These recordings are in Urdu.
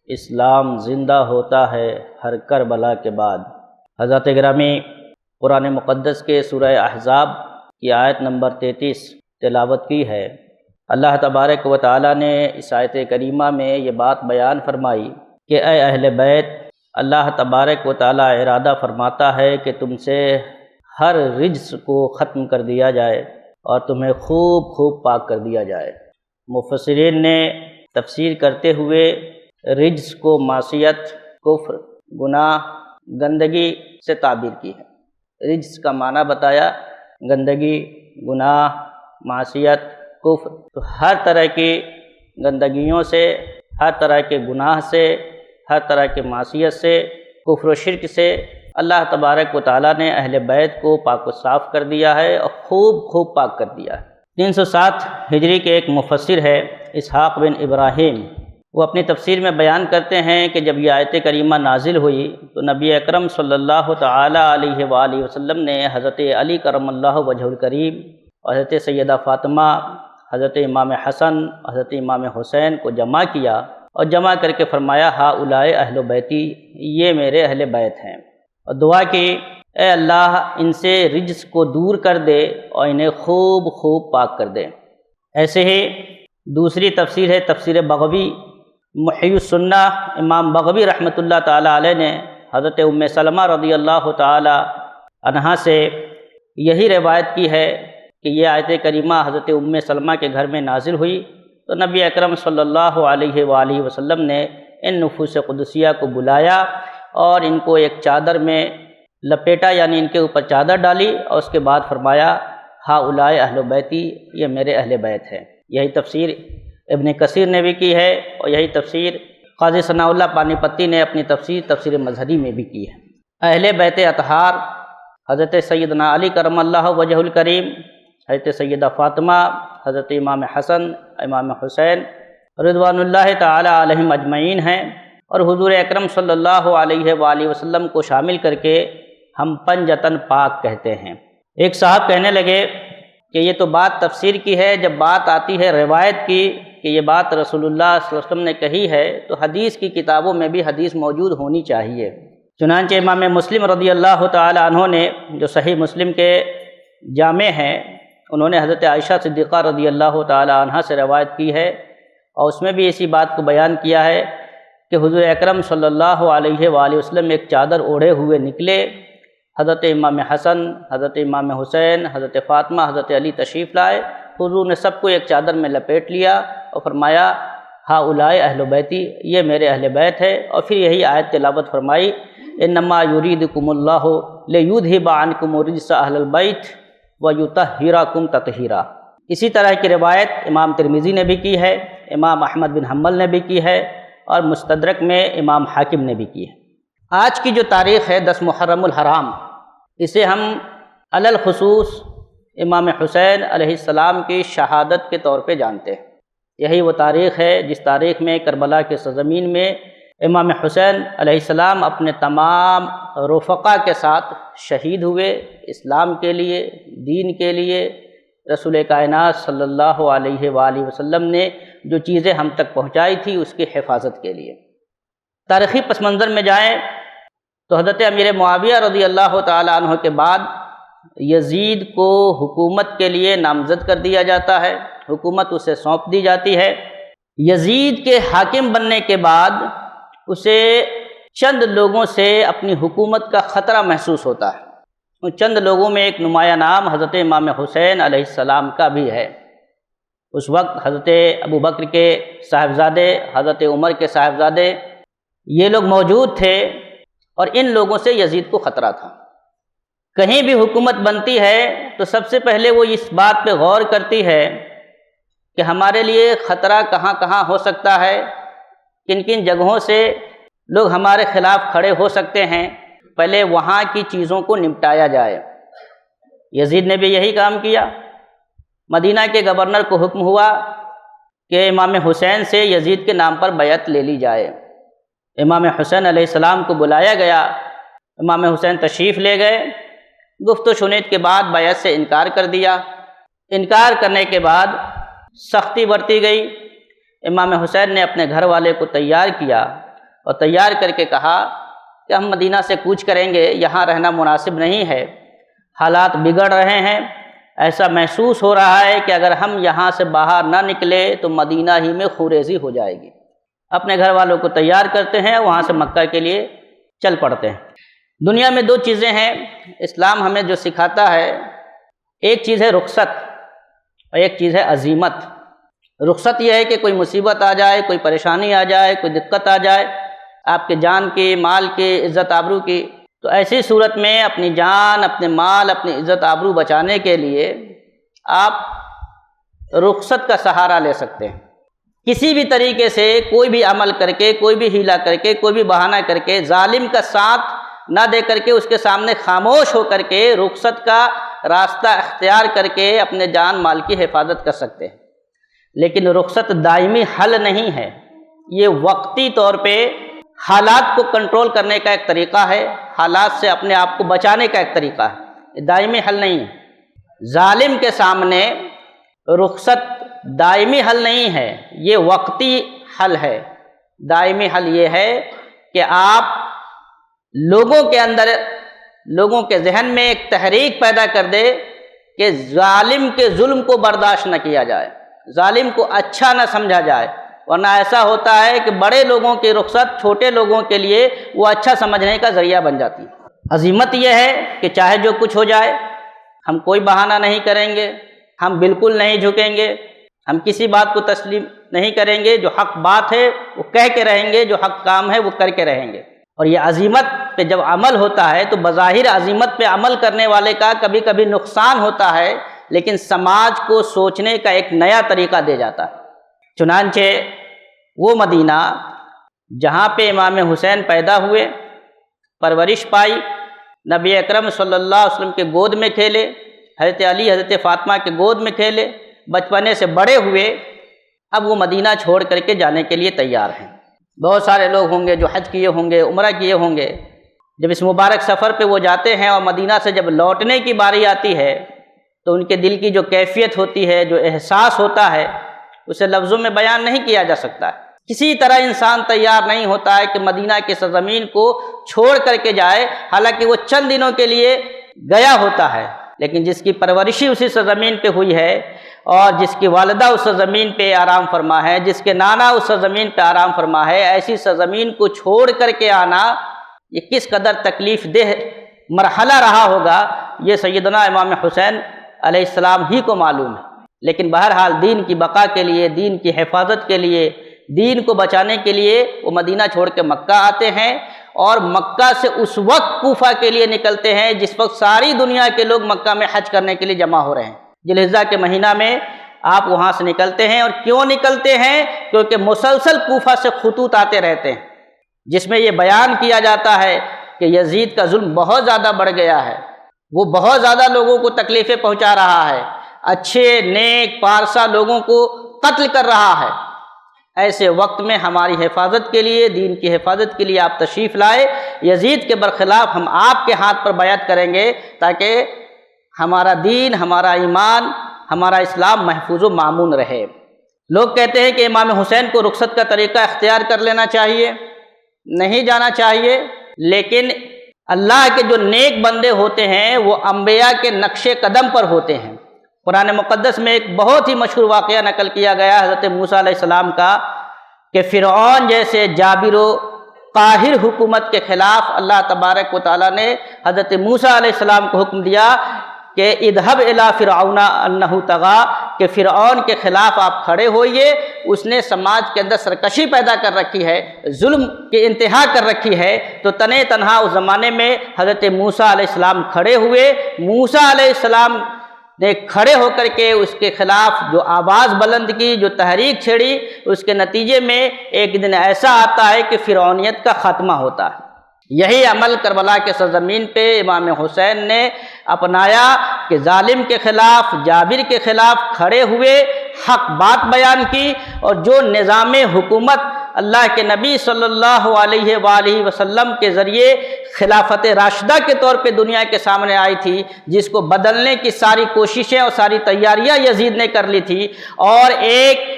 اسلام زندہ ہوتا ہے ہر کربلا کے بعد۔ حضرات گرامی، قرآن مقدس کے سورہ احزاب کی آیت نمبر 33 تلاوت کی ہے۔ اللہ تبارک و تعالیٰ نے اس آیت کریمہ میں یہ بات بیان فرمائی کہ اے اہل بیت، اللہ تبارک و تعالیٰ ارادہ فرماتا ہے کہ تم سے ہر رجس کو ختم کر دیا جائے اور تمہیں خوب خوب پاک کر دیا جائے۔ مفسرین نے تفسیر کرتے ہوئے رجس کو معصیت، کفر، گناہ، گندگی سے تعبیر کی ہے۔ رجس کا معنی بتایا، گندگی، گناہ، معصیت، کفر، تو ہر طرح کی گندگیوں سے، ہر طرح کے گناہ سے، ہر طرح کے معصیت سے، کفر و شرک سے اللہ تبارک و تعالیٰ نے اہل بیت کو پاک و صاف کر دیا ہے اور خوب خوب پاک کر دیا ہے۔ 307 ہجری کے ایک مفسر ہے اسحاق بن ابراہیم، وہ اپنی تفسیر میں بیان کرتے ہیں کہ جب یہ آیت کریمہ نازل ہوئی تو نبی اکرم صلی اللہ تعالیٰ علیہ وآلہ وسلم نے حضرت علی کرم اللہ وجہ الکریم اور حضرت سیدہ فاطمہ، حضرت امام حسن، حضرت امام حسین کو جمع کیا اور جمع کر کے فرمایا ہؤلاء اہل بیتی، یہ میرے اہل بیت ہیں، اور دعا کی اے اللہ ان سے رجس کو دور کر دے اور انہیں خوب خوب پاک کر دے۔ ایسے ہی دوسری تفسیر ہے تفسیر بغوی، محی السنہ امام بغوی رحمۃ اللہ تعالیٰ علیہ نے حضرت ام سلمہ رضی اللہ تعالیٰ عنہا سے یہی روایت کی ہے کہ یہ آیت کریمہ حضرت ام سلمہ کے گھر میں نازل ہوئی تو نبی اکرم صلی اللہ علیہ وآلہ وسلم نے ان نفوس قدسیہ کو بلایا اور ان کو ایک چادر میں لپیٹا، یعنی ان کے اوپر چادر ڈالی، اور اس کے بعد فرمایا ہؤلاء اہل بیتی، یہ میرے اہل بیت ہیں۔ یہی تفسیر ابن کثیر نے بھی کی ہے اور یہی تفسیر قاضی ثناء اللہ پانی پتی نے اپنی تفسیر مظہری میں بھی کی ہے۔ اہل بیت اطہار حضرت سیدنا علی کرم اللہ وجہ الکریم، حضرت سیدہ فاطمہ، حضرت امام حسن، امام حسین رضوان اللہ تعالی علیہم اجمعین ہیں، اور حضور اکرم صلی اللہ علیہ وآلہ وسلم کو شامل کر کے ہم پنجتن پاک کہتے ہیں۔ ایک صاحب کہنے لگے کہ یہ تو بات تفسیر کی ہے، جب بات آتی ہے روایت کی کہ یہ بات رسول اللہ صلی اللہ علیہ وسلم نے کہی ہے تو حدیث کی کتابوں میں بھی حدیث موجود ہونی چاہیے۔ چنانچہ امام مسلم رضی اللہ تعالی عنہ نے جو صحیح مسلم کے جامع ہیں، انہوں نے حضرت عائشہ صدیقہ رضی اللہ تعالی عنہا سے روایت کی ہے اور اس میں بھی اسی بات کو بیان کیا ہے کہ حضور اکرم صلی اللہ علیہ وآلہ وسلم ایک چادر اوڑھے ہوئے نکلے، حضرت امام حسن، حضرت امام حسین، حضرت فاطمہ، حضرت علی تشریف لائے، حضور نے سب کو ایک چادر میں لپیٹ لیا اور فرمایا ہؤلاء اہل بیتی، یہ میرے اہل بیت ہے، اور پھر یہی آیت تلاوت فرمائی انما یریدکم اللہ لیذھب عنکم الرجس اہل البیت ویطہرکم تطہیرا۔ اسی طرح کی روایت امام ترمذی نے بھی کی ہے، امام احمد بن حنبل نے بھی کی ہے، اور مستدرک میں امام حاکم نے بھی کی ہے۔ آج کی جو تاریخ ہے 10 محرم الحرام، اسے ہم علی الخصوص امام حسین علیہ السلام کی شہادت کے طور پہ جانتے ہیں۔ یہی وہ تاریخ ہے جس تاریخ میں کربلا کے سرزمین میں امام حسین علیہ السلام اپنے تمام رفقا کے ساتھ شہید ہوئے، اسلام کے لیے، دین کے لیے، رسول کائنات صلی اللہ علیہ وآلہ وسلم نے جو چیزیں ہم تک پہنچائی تھی اس کی حفاظت کے لیے۔ تاریخی پس منظر میں جائیں تو حضرت امیر معاویہ رضی اللہ تعالی عنہ کے بعد یزید کو حکومت کے لیے نامزد کر دیا جاتا ہے، حکومت اسے سونپ دی جاتی ہے۔ یزید کے حاکم بننے کے بعد اسے چند لوگوں سے اپنی حکومت کا خطرہ محسوس ہوتا ہے۔ ان چند لوگوں میں ایک نمایاں نام حضرت امام حسین علیہ السلام کا بھی ہے۔ اس وقت حضرت ابو بکر کے صاحبزادے، حضرت عمر کے صاحبزادے، یہ لوگ موجود تھے اور ان لوگوں سے یزید کو خطرہ تھا۔ کہیں بھی حکومت بنتی ہے تو سب سے پہلے وہ اس بات پہ غور کرتی ہے کہ ہمارے لیے خطرہ کہاں کہاں ہو سکتا ہے، کن کن جگہوں سے لوگ ہمارے خلاف کھڑے ہو سکتے ہیں، پہلے وہاں کی چیزوں کو نمٹایا جائے۔ یزید نے بھی یہی کام کیا۔ مدینہ کے گورنر کو حکم ہوا کہ امام حسین سے یزید کے نام پر بیعت لے لی جائے۔ امام حسین علیہ السلام کو بلایا گیا، امام حسین تشریف لے گئے، گفت و شنید کے بعد بیعت سے انکار کر دیا۔ انکار کرنے کے بعد سختی برتی گئی۔ امام حسین نے اپنے گھر والے کو تیار کیا اور تیار کر کے کہا کہ ہم مدینہ سے کوچ کریں گے، یہاں رہنا مناسب نہیں ہے، حالات بگڑ رہے ہیں، ایسا محسوس ہو رہا ہے کہ اگر ہم یہاں سے باہر نہ نکلے تو مدینہ ہی میں خوریزی ہو جائے گی۔ اپنے گھر والوں کو تیار کرتے ہیں، وہاں سے مکہ کے لیے چل پڑتے ہیں۔ دنیا میں دو چیزیں ہیں اسلام ہمیں جو سکھاتا ہے، ایک چیز ہے رخصت اور ایک چیز ہے عزیمت۔ رخصت یہ ہے کہ کوئی مصیبت آ جائے، کوئی پریشانی آ جائے، کوئی دقت آ جائے آپ کے جان کی، مال کی، عزت آبرو کی، تو ایسی صورت میں اپنی جان، اپنے مال، اپنی عزت آبرو بچانے کے لیے آپ رخصت کا سہارا لے سکتے ہیں۔ کسی بھی طریقے سے کوئی بھی عمل کر کے، کوئی بھی حیلہ کر کے، کوئی بھی بہانہ کر کے، ظالم کا ساتھ نہ دے کر کے، اس کے سامنے خاموش ہو کر کے رخصت کا راستہ اختیار کر کے اپنے جان مال کی حفاظت کر سکتے ہیں۔ لیکن رخصت دائمی حل نہیں ہے، یہ وقتی طور پہ حالات کو کنٹرول کرنے کا ایک طریقہ ہے، حالات سے اپنے آپ کو بچانے کا ایک طریقہ ہے، یہ دائمی حل نہیں ہے۔ ظالم کے سامنے رخصت دائمی حل نہیں ہے، یہ وقتی حل ہے۔ دائمی حل یہ ہے کہ آپ لوگوں کے اندر، لوگوں کے ذہن میں ایک تحریک پیدا کر دے کہ ظالم کے ظلم کو برداشت نہ کیا جائے، ظالم کو اچھا نہ سمجھا جائے، ورنہ ایسا ہوتا ہے کہ بڑے لوگوں کی رخصت چھوٹے لوگوں کے لیے وہ اچھا سمجھنے کا ذریعہ بن جاتی ہے۔ عزیمت یہ ہے کہ چاہے جو کچھ ہو جائے ہم کوئی بہانہ نہیں کریں گے، ہم بالکل نہیں جھکیں گے، ہم کسی بات کو تسلیم نہیں کریں گے، جو حق بات ہے وہ کہہ کے رہیں گے، جو حق کام ہے وہ کر کے رہیں گے۔ اور یہ عزیمت پہ جب عمل ہوتا ہے تو بظاہر عزیمت پہ عمل کرنے والے کا کبھی کبھی نقصان ہوتا ہے، لیکن سماج کو سوچنے کا ایک نیا طریقہ دے جاتا ہے۔ چنانچہ وہ مدینہ جہاں پہ امام حسین پیدا ہوئے، پرورش پائی، نبی اکرم صلی اللہ علیہ وسلم کے گود میں کھیلے، حضرت علی حضرت فاطمہ کے گود میں کھیلے، بچپنے سے بڑے ہوئے، اب وہ مدینہ چھوڑ کر کے جانے کے لیے تیار ہیں۔ بہت سارے لوگ ہوں گے جو حج کیے ہوں گے، عمرہ کیے ہوں گے، جب اس مبارک سفر پہ وہ جاتے ہیں اور مدینہ سے جب لوٹنے کی باری آتی ہے تو ان کے دل کی جو کیفیت ہوتی ہے، جو احساس ہوتا ہے، اسے لفظوں میں بیان نہیں کیا جا سکتا ہے۔ کسی طرح انسان تیار نہیں ہوتا ہے کہ مدینہ کی سرزمین کو چھوڑ کر کے جائے، حالانکہ وہ چند دنوں کے لیے گیا ہوتا ہے، لیکن جس کی پرورشی اسی سرزمین پہ ہوئی ہے اور جس کی والدہ اس سرزمین پہ آرام فرما ہے، جس کے نانا اس سرزمین پہ آرام فرما ہے، ایسی سرزمین کو چھوڑ کر کے آنا یہ کس قدر تکلیف دہ مرحلہ رہا ہوگا، یہ سیدنا امام حسین علیہ السلام ہی کو معلوم ہے۔ لیکن بہرحال دین کی بقا کے لیے، دین کی حفاظت کے لیے، دین کو بچانے کے لیے وہ مدینہ چھوڑ کے مکہ آتے ہیں، اور مکہ سے اس وقت کوفہ کے لیے نکلتے ہیں جس وقت ساری دنیا کے لوگ مکہ میں حج کرنے کے لیے جمع ہو رہے ہیں۔ ذی الحجہ کے مہینہ میں آپ وہاں سے نکلتے ہیں، اور کیوں نکلتے ہیں؟ کیونکہ مسلسل کوفہ سے خطوط آتے رہتے ہیں جس میں یہ بیان کیا جاتا ہے کہ یزید کا ظلم بہت زیادہ بڑھ گیا ہے، وہ بہت زیادہ لوگوں کو تکلیفیں پہنچا رہا ہے، اچھے نیک پارسا لوگوں کو قتل کر رہا ہے۔ ایسے وقت میں ہماری حفاظت کے لیے، دین کی حفاظت کے لیے آپ تشریف لائے، یزید کے برخلاف ہم آپ کے ہاتھ پر بیعت کریں گے تاکہ ہمارا دین، ہمارا ایمان، ہمارا اسلام محفوظ و مامون رہے۔ لوگ کہتے ہیں کہ امام حسین کو رخصت کا طریقہ اختیار کر لینا چاہیے، نہیں جانا چاہیے، لیکن اللہ کے جو نیک بندے ہوتے ہیں وہ انبیاء کے نقش قدم پر ہوتے ہیں۔ قرآن مقدس میں ایک بہت ہی مشہور واقعہ نقل کیا گیا حضرت موسیٰ علیہ السلام کا کہ فرعون جیسے جابر و قاہر حکومت کے خلاف اللہ تبارک و تعالیٰ نے حضرت موسیٰ علیہ السلام کو حکم دیا کہ اذهب الى فرعون انه طغى، کہ فرعون کے خلاف آپ کھڑے ہوئیے، اس نے سماج کے اندر سرکشی پیدا کر رکھی ہے، ظلم کی انتہا کر رکھی ہے۔ تو تنے تنہا اس زمانے میں حضرت موسیٰ علیہ السلام کھڑے ہوئے، موسیٰ علیہ السلام نے کھڑے ہو کر کے اس کے خلاف جو آواز بلند کی، جو تحریک چھیڑی، اس کے نتیجے میں ایک دن ایسا آتا ہے کہ فرعونیت کا خاتمہ ہوتا ہے۔ یہی عمل کربلا کے سرزمین پہ امام حسین نے اپنایا کہ ظالم کے خلاف، جابر کے خلاف کھڑے ہوئے، حق بات بیان کی، اور جو نظام حکومت اللہ کے نبی صلی اللہ علیہ وآلہ وسلم کے ذریعے خلافت راشدہ کے طور پہ دنیا کے سامنے آئی تھی، جس کو بدلنے کی ساری کوششیں اور ساری تیاریاں یزید نے کر لی تھی، اور ایک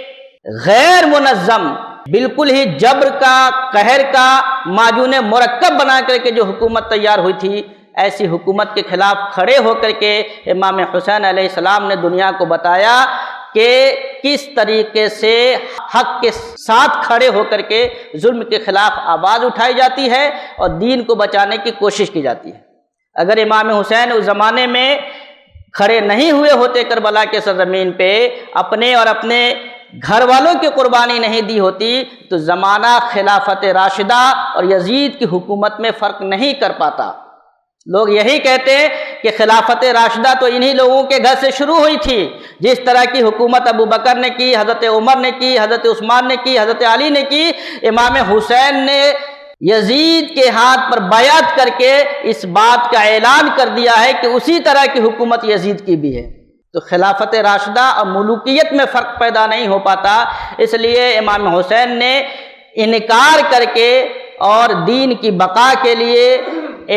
غیر منظم بالکل ہی جبر کا، قہر کا معجون مرکب بنا کر کے جو حکومت تیار ہوئی تھی، ایسی حکومت کے خلاف کھڑے ہو کر کے امام حسین علیہ السلام نے دنیا کو بتایا کہ کس طریقے سے حق کے ساتھ کھڑے ہو کر کے ظلم کے خلاف آواز اٹھائی جاتی ہے اور دین کو بچانے کی کوشش کی جاتی ہے۔ اگر امام حسین اس زمانے میں کھڑے نہیں ہوئے ہوتے کربلا کے سرزمین پہ، اپنے اور اپنے گھر والوں کی قربانی نہیں دی ہوتی، تو زمانہ خلافت راشدہ اور یزید کی حکومت میں فرق نہیں کر پاتا۔ لوگ یہی کہتے ہیں کہ خلافت راشدہ تو انہی لوگوں کے گھر سے شروع ہوئی تھی، جس طرح کی حکومت ابو بکر نے کی، حضرت عمر نے کی، حضرت عثمان نے کی، حضرت علی نے کی۔ امام حسین نے یزید کے ہاتھ پر بیعت کر کے اس بات کا اعلان کر دیا ہے کہ اسی طرح کی حکومت یزید کی بھی ہے۔ تو خلافت راشدہ اور ملوکیت میں فرق پیدا نہیں ہو پاتا، اس لیے امام حسین نے انکار کر کے اور دین کی بقا کے لیے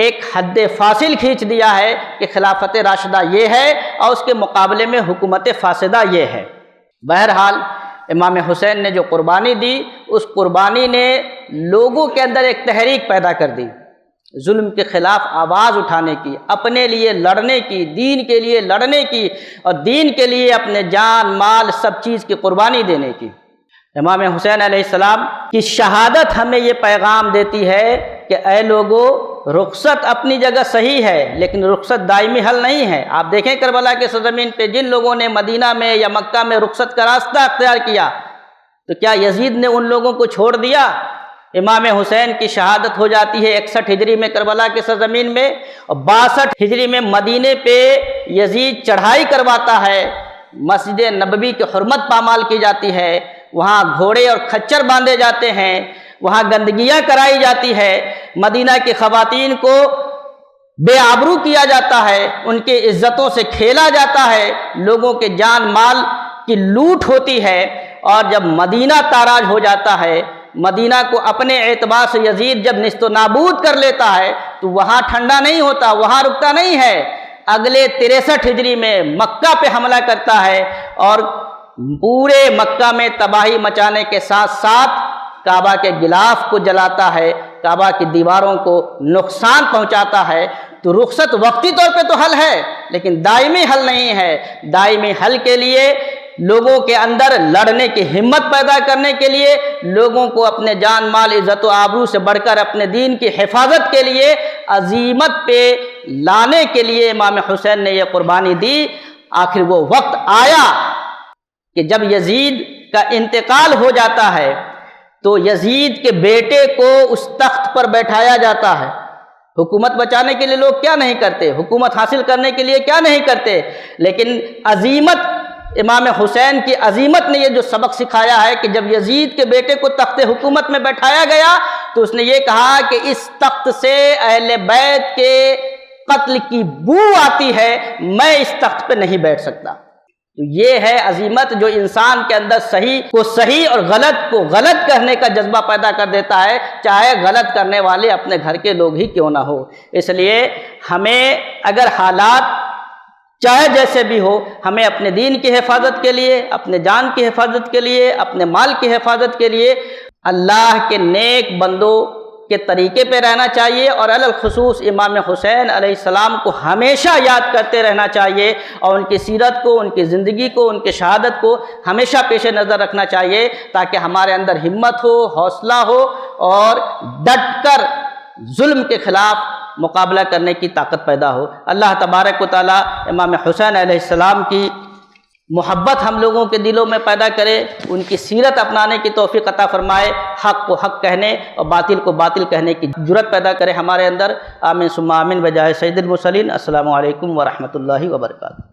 ایک حد فاصل کھینچ دیا ہے کہ خلافت راشدہ یہ ہے اور اس کے مقابلے میں حکومت فاسدہ یہ ہے۔ بہرحال امام حسین نے جو قربانی دی، اس قربانی نے لوگوں کے اندر ایک تحریک پیدا کر دی، ظلم کے خلاف آواز اٹھانے کی، اپنے لیے لڑنے کی، دین کے لیے لڑنے کی، اور دین کے لیے اپنے جان مال سب چیز کی قربانی دینے کی۔ امام حسین علیہ السلام کی شہادت ہمیں یہ پیغام دیتی ہے کہ اے لوگو، رخصت اپنی جگہ صحیح ہے لیکن رخصت دائمی حل نہیں ہے۔ آپ دیکھیں کربلا کے سرزمین پہ جن لوگوں نے مدینہ میں یا مکہ میں رخصت کا راستہ اختیار کیا، تو کیا یزید نے ان لوگوں کو چھوڑ دیا؟ امام حسین کی شہادت ہو جاتی ہے 61 ہجری میں کربلا کے سرزمین میں، اور 62 ہجری میں مدینے پہ یزید چڑھائی کرواتا ہے، مسجد نبوی کی حرمت پامال کی جاتی ہے، وہاں گھوڑے اور کھچر باندھے جاتے ہیں، وہاں گندگیاں کرائی جاتی ہے، مدینہ کی خواتین کو بے آبرو کیا جاتا ہے، ان کی عزتوں سے کھیلا جاتا ہے، لوگوں کے جان مال کی لوٹ ہوتی ہے۔ اور جب مدینہ تاراج ہو جاتا ہے، مدینہ کو اپنے اعتبار سے یزید جب نیست و نابود کر لیتا ہے، تو وہاں ٹھنڈا نہیں ہوتا، وہاں رکتا نہیں ہے، اگلے 63 ہجری میں مکہ پہ حملہ کرتا ہے اور پورے مکہ میں تباہی مچانے کے ساتھ ساتھ کعبہ کے غلاف کو جلاتا ہے، کعبہ کی دیواروں کو نقصان پہنچاتا ہے۔ تو رخصت وقتی طور پہ تو حل ہے لیکن دائمی حل نہیں ہے۔ دائمی حل کے لیے لوگوں کے اندر لڑنے کی ہمت پیدا کرنے کے لیے، لوگوں کو اپنے جان مال عزت و آبرو سے بڑھ کر اپنے دین کی حفاظت کے لیے عزیمت پہ لانے کے لیے امام حسین نے یہ قربانی دی۔ آخر وہ وقت آیا کہ جب یزید کا انتقال ہو جاتا ہے تو یزید کے بیٹے کو اس تخت پر بیٹھایا جاتا ہے۔ حکومت بچانے کے لیے لوگ کیا نہیں کرتے، حکومت حاصل کرنے کے لیے کیا نہیں کرتے، لیکن عزیمت، امام حسین کی عزیمت نے یہ جو سبق سکھایا ہے کہ جب یزید کے بیٹے کو تخت حکومت میں بیٹھایا گیا تو اس نے یہ کہا کہ اس تخت سے اہل بیت کے قتل کی بو آتی ہے، میں اس تخت پہ نہیں بیٹھ سکتا۔ تو یہ ہے عزیمت جو انسان کے اندر صحیح کو صحیح اور غلط کو غلط کرنے کا جذبہ پیدا کر دیتا ہے، چاہے غلط کرنے والے اپنے گھر کے لوگ ہی کیوں نہ ہو۔ اس لیے ہمیں اگر حالات چاہے جیسے بھی ہو، ہمیں اپنے دین کی حفاظت کے لیے، اپنے جان کی حفاظت کے لیے، اپنے مال کی حفاظت کے لیے اللہ کے نیک بندوں کے طریقے پہ رہنا چاہیے، اور علی الخصوص امام حسین علیہ السلام کو ہمیشہ یاد کرتے رہنا چاہیے، اور ان کی سیرت کو، ان کی زندگی کو، ان کی شہادت کو ہمیشہ پیش نظر رکھنا چاہیے، تاکہ ہمارے اندر ہمت ہو، حوصلہ ہو، اور ڈٹ کر ظلم کے خلاف مقابلہ کرنے کی طاقت پیدا ہو۔ اللہ تبارک و تعالی امام حسین علیہ السلام کی محبت ہم لوگوں کے دلوں میں پیدا کرے، ان کی سیرت اپنانے کی توفیق عطا فرمائے، حق کو حق کہنے اور باطل کو باطل کہنے کی جرأت پیدا کرے ہمارے اندر۔ آمین ثم آمین بجائے سید المرسلین۔ السلام علیکم ورحمۃ اللہ وبرکاتہ۔